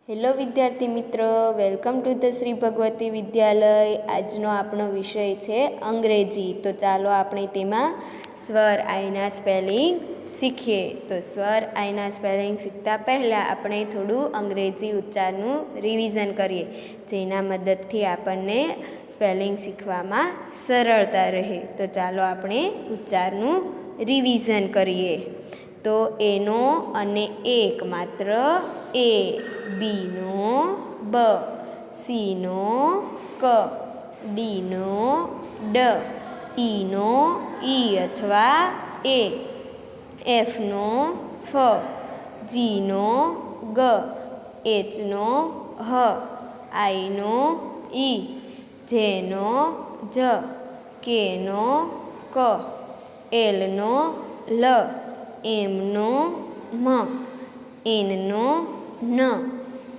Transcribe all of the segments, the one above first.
Hello વિદ્યાર્થી મિત્રો, welcome to the Shri Bhagwati Vidyalaya. આજનો આપણો વિષય છે અંગ્રેજી. તો ચાલો આપણે તેમાં સ્વર આઈના સ્પેલિંગ શીખીએ. તો સ્વર આઈના સ્પેલિંગ શીખતા પહેલાં આપણે થોડું અંગ્રેજી ઉચ્ચારનું રિવિઝન કરીએ, જેના મદદથી આપણને સ્પેલિંગ શીખવામાં સરળતા રહે. તો ચાલો આપણે ઉચ્ચારનું રિવિઝન કરીએ. તો એનો અને એક માત્ર એ, બીનો બ, સીનો ક, ડીનો ડ, ઈનો ઈ અથવા એ, એફનો ફ, જીનો ગ, એચનો હ, આઈનો ઈ, જેનો જ, કેનો ક, એલનો લ, એમનો મ, એનનો ન,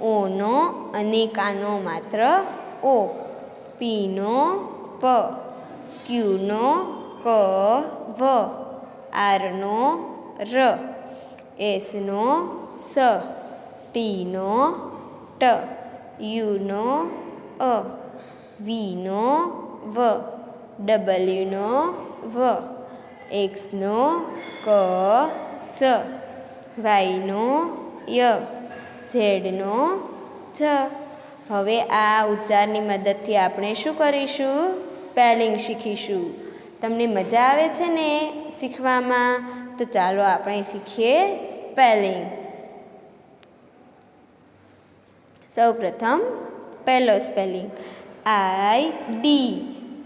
ઓનો અને કાનો માત્ર ઓ, પીનો પ, ક્યુનો ક વ, આરનો ર, એસનો સ, ટીનો ટ, યુનો અ, વીનો વ, ડબલ્યુનો વ, એક્સનો ક સ, વાયનો ય, ઝેડનો જ. હવે આ ઉચ્ચારની મદદથી આપણે શું કરીશું? સ્પેલિંગ શીખીશું. તમને મજા આવે છે ને શીખવામાં? તો ચાલો આપણે શીખીએ સ્પેલિંગ. સૌપ્રથમ પહેલો સ્પેલિંગ આઈ ડી.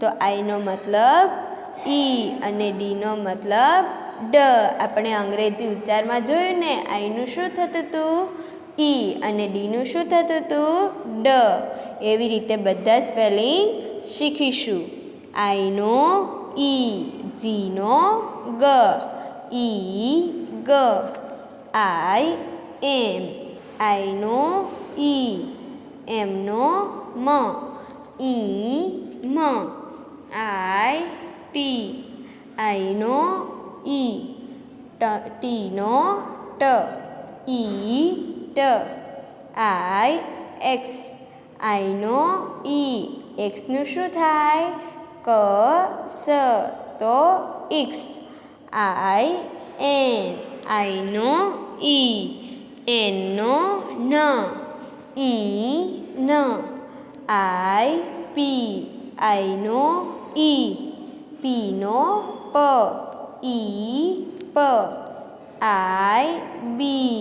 તો આઈનો મતલબ ઈ અને ડીનો મતલબ ડ. આપણે અંગ્રેજી ઉચ્ચારમાં જોયું ને, આઈનું શું થતું હતું? ઈ અને ડીનું શું થતું હતું? ડ. એવી રીતે બધા સ્પેલિંગ શીખીશું. આઈનો ઈ, જીનો ગ, ઈ ગ, આઈ એમ, આઈનો ઈ, એમનો મ, ઈ મ, આઈ ટી, આઈનો ઈ, ટીનો ટ, ઈ ટ, આઈ એક્સ, આઈનો ઈ, એક્સનું શું થાય? ક સ, તો ઇક્સ, આઈ એન, આઈનો ઈ, એનનો ન, ઈ ન, આઈ પી, આઈનો ઈ, પીનો પ, ઈ પ, આઈ બી,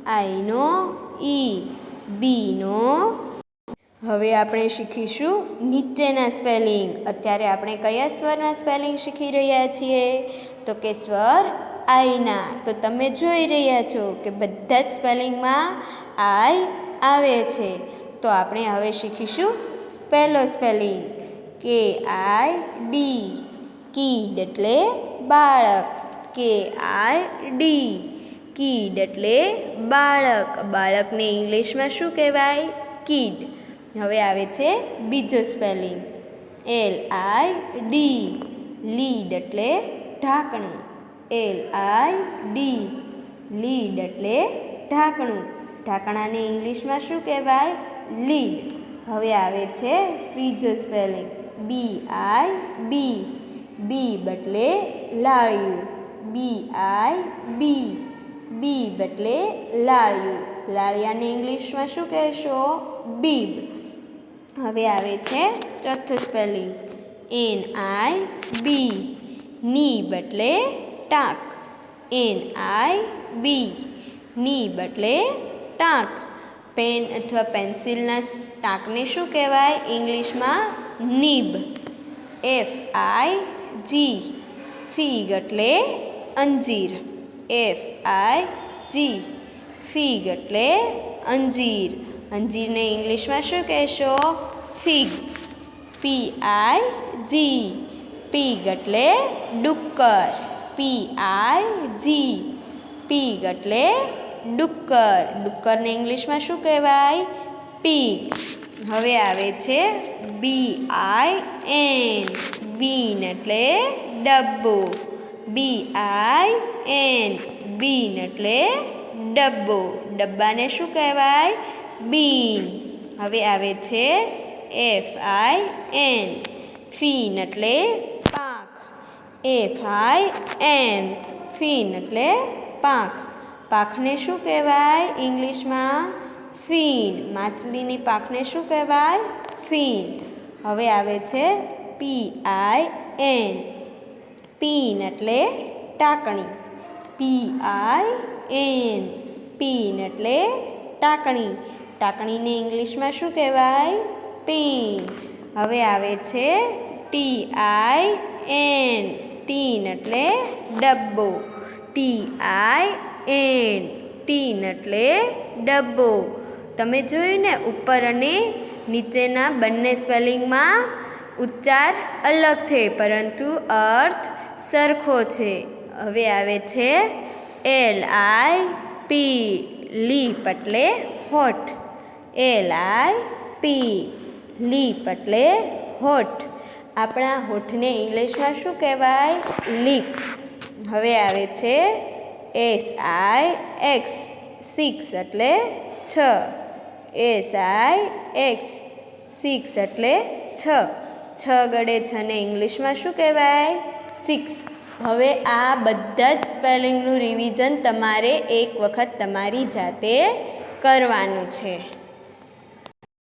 આઈનો ઈ, બીનો. હવે આપણે શીખીશું નીચેના સ્પેલિંગ. અત્યારે આપણે કયા સ્વરના સ્પેલિંગ શીખી રહ્યા છીએ? તો કે સ્વર આઈના. તો તમે જોઈ રહ્યા છો કે બધા જ સ્પેલિંગમાં આઈ આવે છે. તો આપણે હવે શીખીશું પહેલો સ્પેલિંગ કે આઈ ડી. કીડ એટલે બાળક. કે આઈ ડી, કીડ એટલે બાળક. બાળકને ઇંગ્લિશમાં શું કહેવાય? કીડ. હવે આવે છે બીજો spelling L I D. Lead એટલે ઢાંકણું. એલ આઈ ડી, લીડ એટલે ઢાંકણું. ઢાંકણાને ઇંગ્લિશમાં શું કહેવાય? લીડ. હવે આવે છે ત્રીજો સ્પેલિંગ બી આઈ બી. બીબ એટલે લાળિયું. બી આઈ બી, બીબ એટલે લાળિયું. લાળિયાને ઇંગ્લિશમાં શું કહેશો? બીબ. હવે આવે છે ચોથો સ્પેલિંગ એન આઈ બી. નીબ એટલે ટાંક. એન આઈ બી, નીબ એટલે ટાંક. પેન અથવા પેન્સિલના ટાંકને શું કહેવાય ઇંગ્લિશમાં? નીબ. એફ આઈ જી, ફીગ એટલે અંજીર. એફ આઈ જી, ફીગ એટલે અંજીર. અંજીરને ઇંગ્લિશમાં શું કહેશો? ફીગ. પી આઈ જી, પીગ એટલે ડુક્કર. પી આઈ જી, પીગ એટલે ડુક્કર. ડુક્કરને ઇંગ્લિશમાં શું કહેવાય? પીગ. હવે આવે છે બી આઈ એન. બીન એટલે ડબ્બો. બી આઈ એન, બીન એટલે ડબ્બો. ડબ્બાને શું કહેવાય? બીન. હવે આવે છે FIN, ફીન એટલે પાંખ. FIN, ફીન એટલે પાંખ. પાંખને શું કહેવાય ઇંગ્લિશમાં? ફીન. માછલીની પાંખને શું કહેવાય? ફીન. હવે આવે છે PIN, પીન એટલે ટાંકણી. PIN, પીન એટલે ટાંકણી. ટાંકણીને ઇંગ્લિશમાં શું કહેવાય? પીન. હવે આવે છે TIN, ટીન એટલે ડબ્બો. TIN, ટીન એટલે ડબ્બો. તમે જોયું ને, ઉપર અને નીચેના બંને સ્પેલિંગમાં ઉચ્ચાર અલગ છે પરંતુ અર્થ સરખો છે. હવે આવે છે LIP, લીપ એટલે હોઠ. LIP, લીપ એટલે હોઠ. આપણા હોઠને ઇંગ્લિશમાં શું કહેવાય? લીપ. હવે આવે છે SIX, સિક્સ એટલે 6. SIX, સિક્સ એટલે 6. 6 ગળે 6 ને ઇંગ્લિશમાં શું કહેવાય? 6. હવે આ બધા જ સ્પેલિંગનું રિવિઝન તમારે એક વખત તમારી જાતે કરવાનું છે.